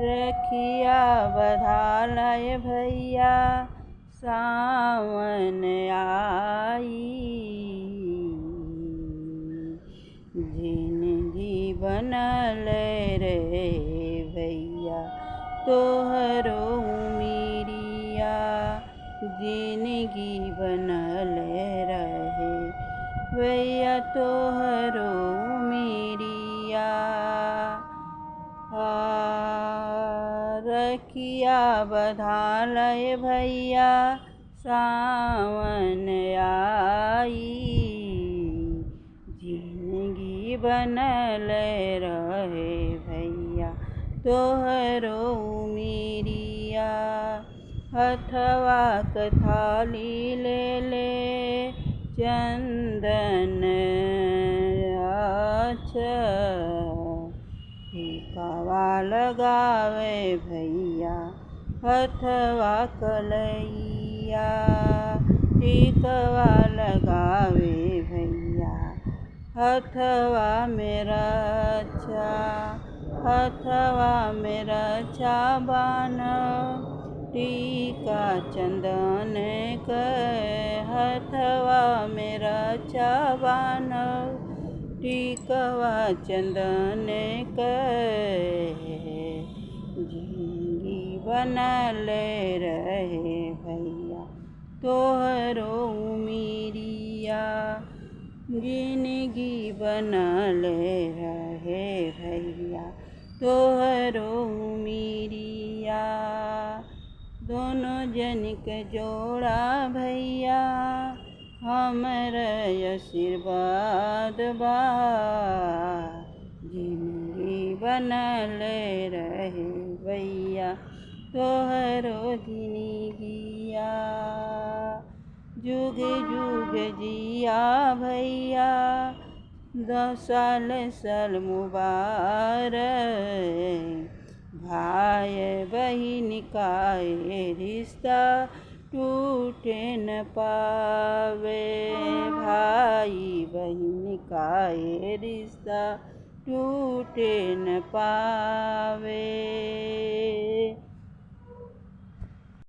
रखिया बधालय भैया सावन आई। जिंदगी बनल रे भैया तोहरो उमिरिया, जिंदगी बनल रहे भैया तोहरो उमिरिया। रखिया बधालय भैया सावन आई। जिंदगी बनल रहे भैया तोहरो उमिरिया। हथवा क थाली ले ले चंदन टीकावा लगावे भैया हथवा कलैया। टीकावा लगावे भैया हथवा में रक्षा, हथवा में रक्षा बान्ह टीका चंदन के। हथवा में रक्षा बान्ह टीकवा चंदन के। जिंदगी बनल रहे भैया तोहरो उमिरिया, जिंदगी बनल रहे भैया तोहरो उमिरिया। दोनों जन के जोड़ा भैया हमर आशीर्वाद बा। जिंदगी बनल रहे भैया तोहरो जिंदगिया। जुग जुग जिया भैया 10 साल मुबारक। भाई बहिन का ये रिश्ता टूटे न पावे। भाई बहिन का ये रिश्ता टूटे न पावे।